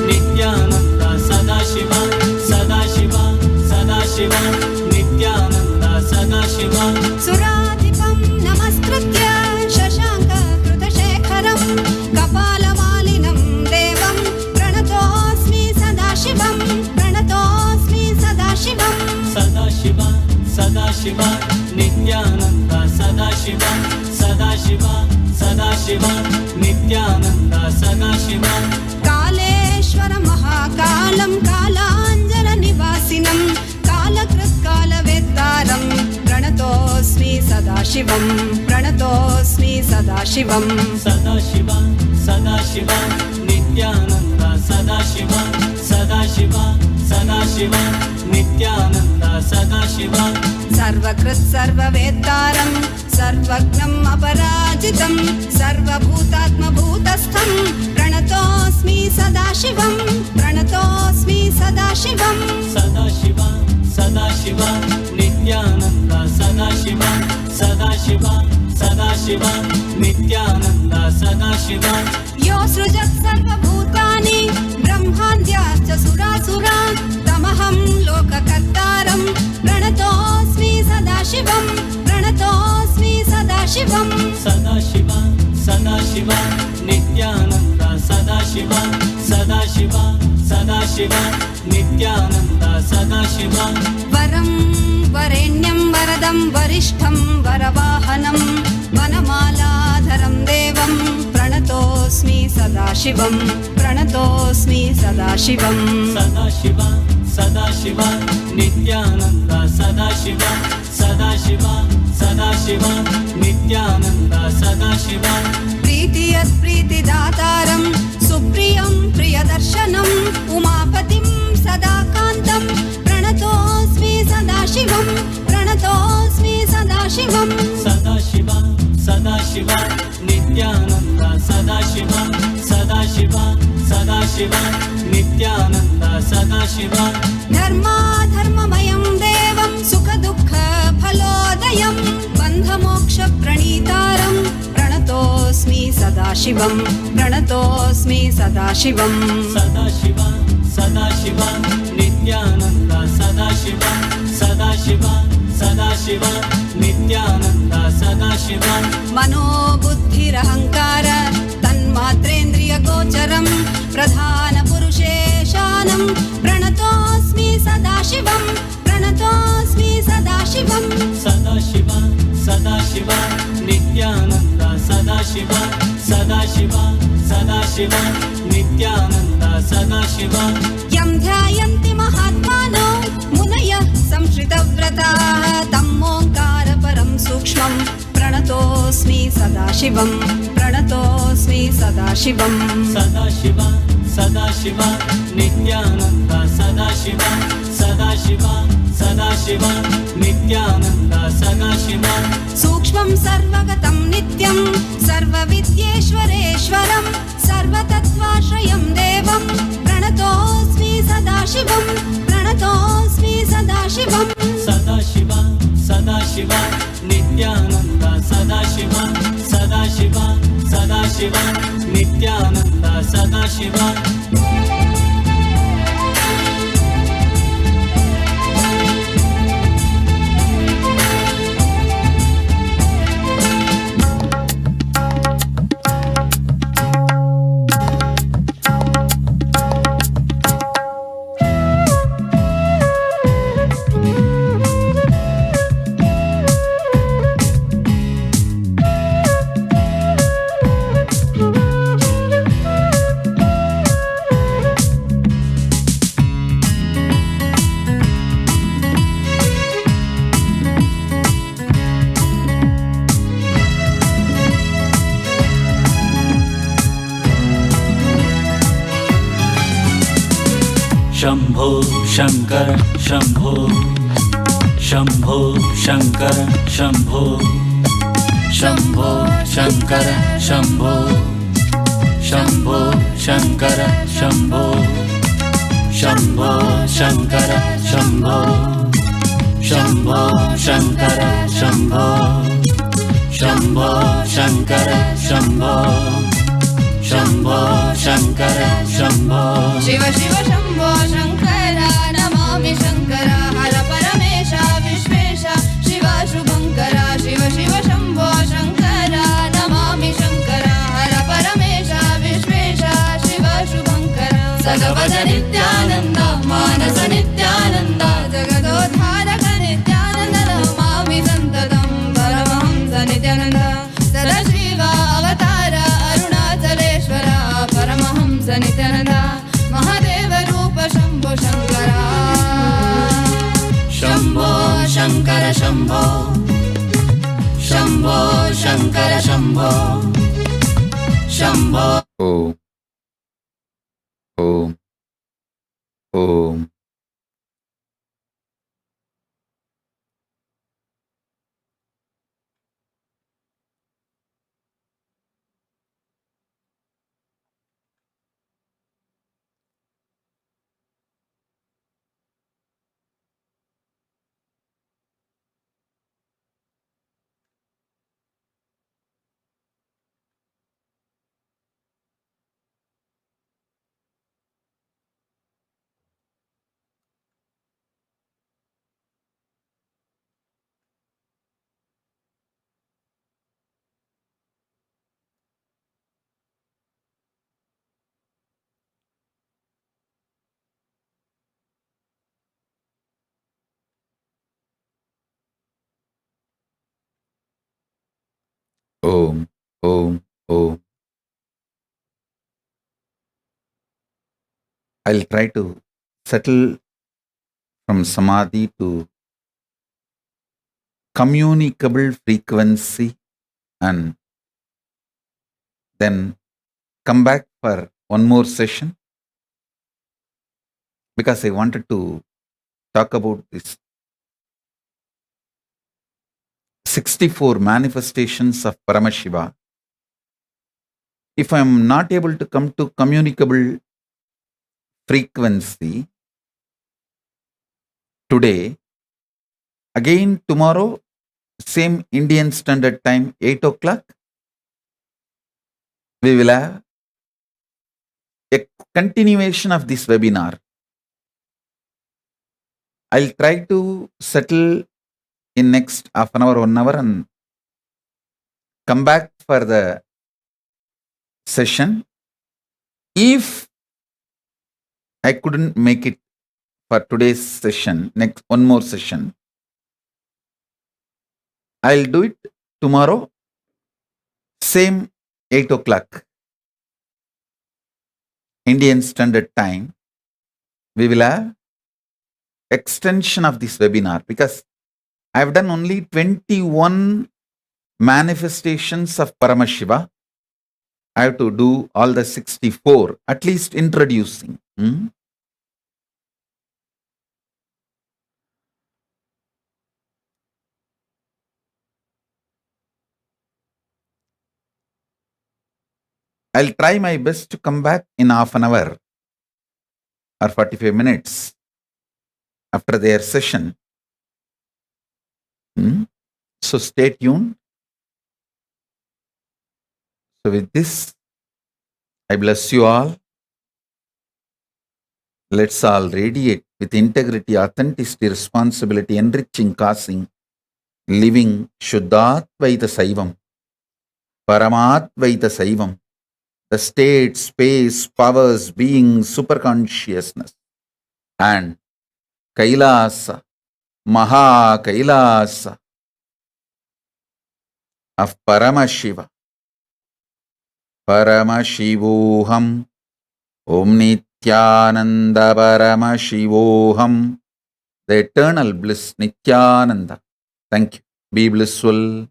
Nithyananda, Sadashiva, Sadashiva, Sadashiva, Nithyananda, Sadashiva. सुराधिपं नमस्कृत्य शशाङ्ककृतशेखरं कपालवालिनं देवं प्रणतोऽस्मि सदाशिवं प्रणतोऽस्मि Sadasivam Sadashiva, Sadashiva, Nithyananda, Sadashiva, Sadashiva, Sadashiva, Nithyananda, Sadashiva. Kaleshwar महाकालं कालाञ्जननिवासिनं कालकृत्कालवेत्तारं प्रणतोऽस्मि सदाशिवं प्रणतोऽस्मि Sadasivam Sadashiva, Sadashiva, Nithyananda, Sadashiva, Sadashiva, Sadashiva, Nithyananda, Sadashiva. सर्वकृत् सर्ववेत्तारं सर्वज्ञम् अपराजितं सर्वभूतात्मभूतस्थं प्रणतोऽस्मि सदाशिवं प्रणतोऽस्मि Sadasivam Sadashiva, Sadashiva, Nithyananda, Sadashiva, Sadashiva, Sadashiva, Nithyananda, Sadashiva. यो सृजत् सर्वभूतानि ब्रह्माद्याश्च सुरासुरान् तमहं लोककर्तारं प्रणतोऽस्मि सदाशिवं प्रणतोऽस्मि Sadasivam Sadashiva, Sadashiva, Nithyananda, Sadashiva, Sadashiva, Sadashiva, Nithyananda, Sadashiva. वरं वरेण्यं वरदं वरिष्ठं वरवाहनं वनमालाधरं देवं प्रणतोऽस्मि सदाशिवं प्रणतोऽस्मि Sadasivam Sadashiva, Sadashiva, Nithyananda, Sadashiva, Sadashiva, Sadashiva, Nithyananda, Sadashiva. प्रीतियत् प्रीतिदातारं सुप्रियं प्रियदर्शनम् उमापतिं सदाकान्तं प्रणतोऽस्मि सदाशिवं प्रणतोऽस्मि Sadasivam Sadashiva, Sadashiva, Nithyananda, Sadashiva, Sadashiva, Sadashiva, Nithyananda, Sadashiva. धर्माधर्ममयं देवं सुखदुःखफलोदयं बन्धमोक्षप्रणीतारं प्रणतोऽस्मि सदाशिवं प्रणतोऽस्मि Sadasivam Sadashiva, Sadashiva, Nithyananda, Sadashiva, Sadashiva, Sadashiva, Nithyananda, Sadashiva. मनोबुद्धिरहङ्कार तन्मात्रेन्द्रियगोचरं प्रधानपुरुषेशानं प्रणतोऽस्मि सदाशिवं प्रणतोऽस्मि Sadasivam Sadashiva, Sadashiva, Nithyananda, Sadashiva, Sadashiva, Sadashiva, Nithyananda, Sadashiva. यं ध्यायन्ति महात्मानो मुनयः संश्रितव्रताः तमोङ्कारपरं सूक्ष्मं प्रणतोऽस्मि सदाशिवं प्रणतोऽस्मि Sadasivam Sadashiva, Sadashiva, Nithyananda, Sadashiva, Sadashiva, Sadashiva, Nithyananda, Sadashiva. सूक्ष्मं सर्वगतं नित्यं सर्वविद्येश्वरेश्वरं सर्वतत्त्वाश्रयं देवं प्रणतोऽस्मि सदाशिवं प्रणतोऽस्मि Sadasivam Sadashiva, Sadashiva, Nithyananda, Sadashiva, Sadashiva, Sadashiva, Nithyananda, Sadashiva. Shambho Shankar Shambho Shambho Shankar Shambho Shambho Shankar Shambho Shambho Shankar Shambho Shambho Shankar Shambho Shambho Shankar Shambho Shambho Shankar Shambho Shambho Shankar Shambho Shiv Shiv Shambho Shankar Namami Shankar हर परमेश विश्वेश शिव शुभङ्कर शिव शिव शम्भो शङ्कर नमामि शङ्कर हर परमेश विश्वेश शिव शुभङ्कर भगवद नित्यानन्द मानस नित्यानन्द जगदोद्धारक नित्यानन्द नमामि सन्ततं परमहंस नित्यानन्द सदाशिव अवतार अरुणाचलेश्वर परमहंस नित्यानन्द महादेव रूप Shambho Shankar Shambho Shankar Shambho Shambho Shankar Shambho Shambho Om. Om. Om. Om. Om. Om. I'll try to settle from Samadhi to communicable frequency and then come back for one more session because I wanted to talk about this 64 manifestations of Paramashiva. If I am not able to come to communicable frequency today, again tomorrow, same Indian Standard Time, 8 o'clock, we will have a continuation of this webinar. I'll try to settle in next half an hour, 1 hour and come back for the session. If I couldn't make it for today's session, next one more session, I'll do it tomorrow, same 8 o'clock Indian Standard Time. We will have extension of this webinar because I've done only 21 manifestations of Paramashiva. I have to do all the 64, at least introducing. I'll try my best to come back in half an hour or 45 minutes after their session. So stay tuned. So with this, I bless you all. Let's all radiate with integrity, authenticity, responsibility, enriching, causing, living Shuddhatvaita Saivam, Paramatvaita Saivam, the state, space, powers, being, superconsciousness, and KAILASA, Maha KAILASA of Paramashiva, Paramashivoham, Om Nithyananda Paramashivoham, the eternal bliss Nithyananda. Thank you. Be blissful.